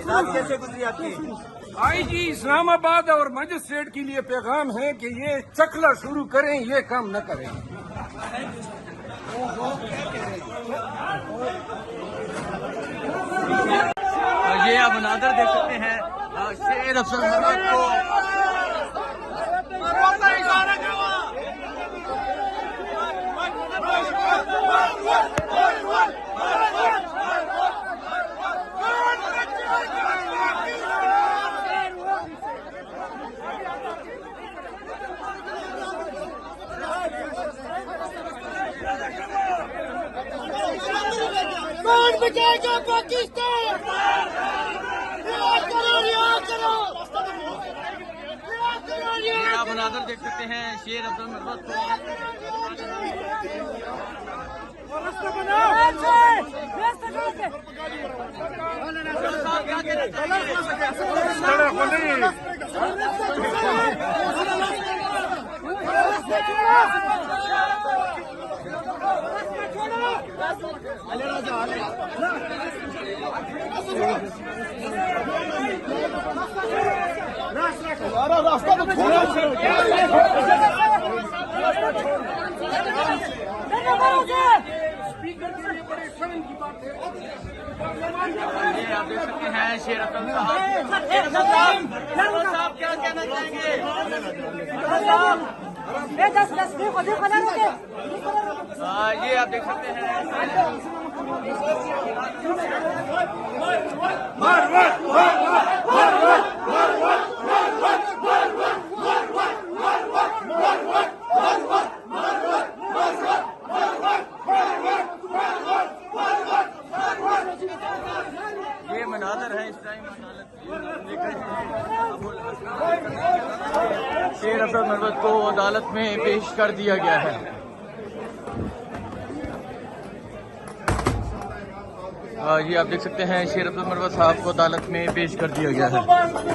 रात कैसे गुजरी आपकी? आईजी इस्लामाबाद और मजिस्ट्रेट के लिए पैगाम है कि ये चखला शुरू करें, ये काम न करें। ये आप नादर देख सकते हैं शेर अफसर मोहम्मद को कौन बचाएगा पाकिस्तान? रियाज करो, रियाज करो। आप नादर देख सकते हैं शेर अफसर मोहम्मद रास्ता तो छोड़ो। स्पीकर के लिए बड़े शर्म की बात है। ये आप देख सकते हैं शेर अफसर साहब क्या कहना चाहेंगे? ये आप देख सकते हैं ये मनाजर है इस टाइम शेर अफसर मोहम्मद को अदालत में पेश कर दिया गया है। ये आप देख सकते हैं शेर अफसर मोहम्मद साहब को अदालत में पेश कर दिया गया है।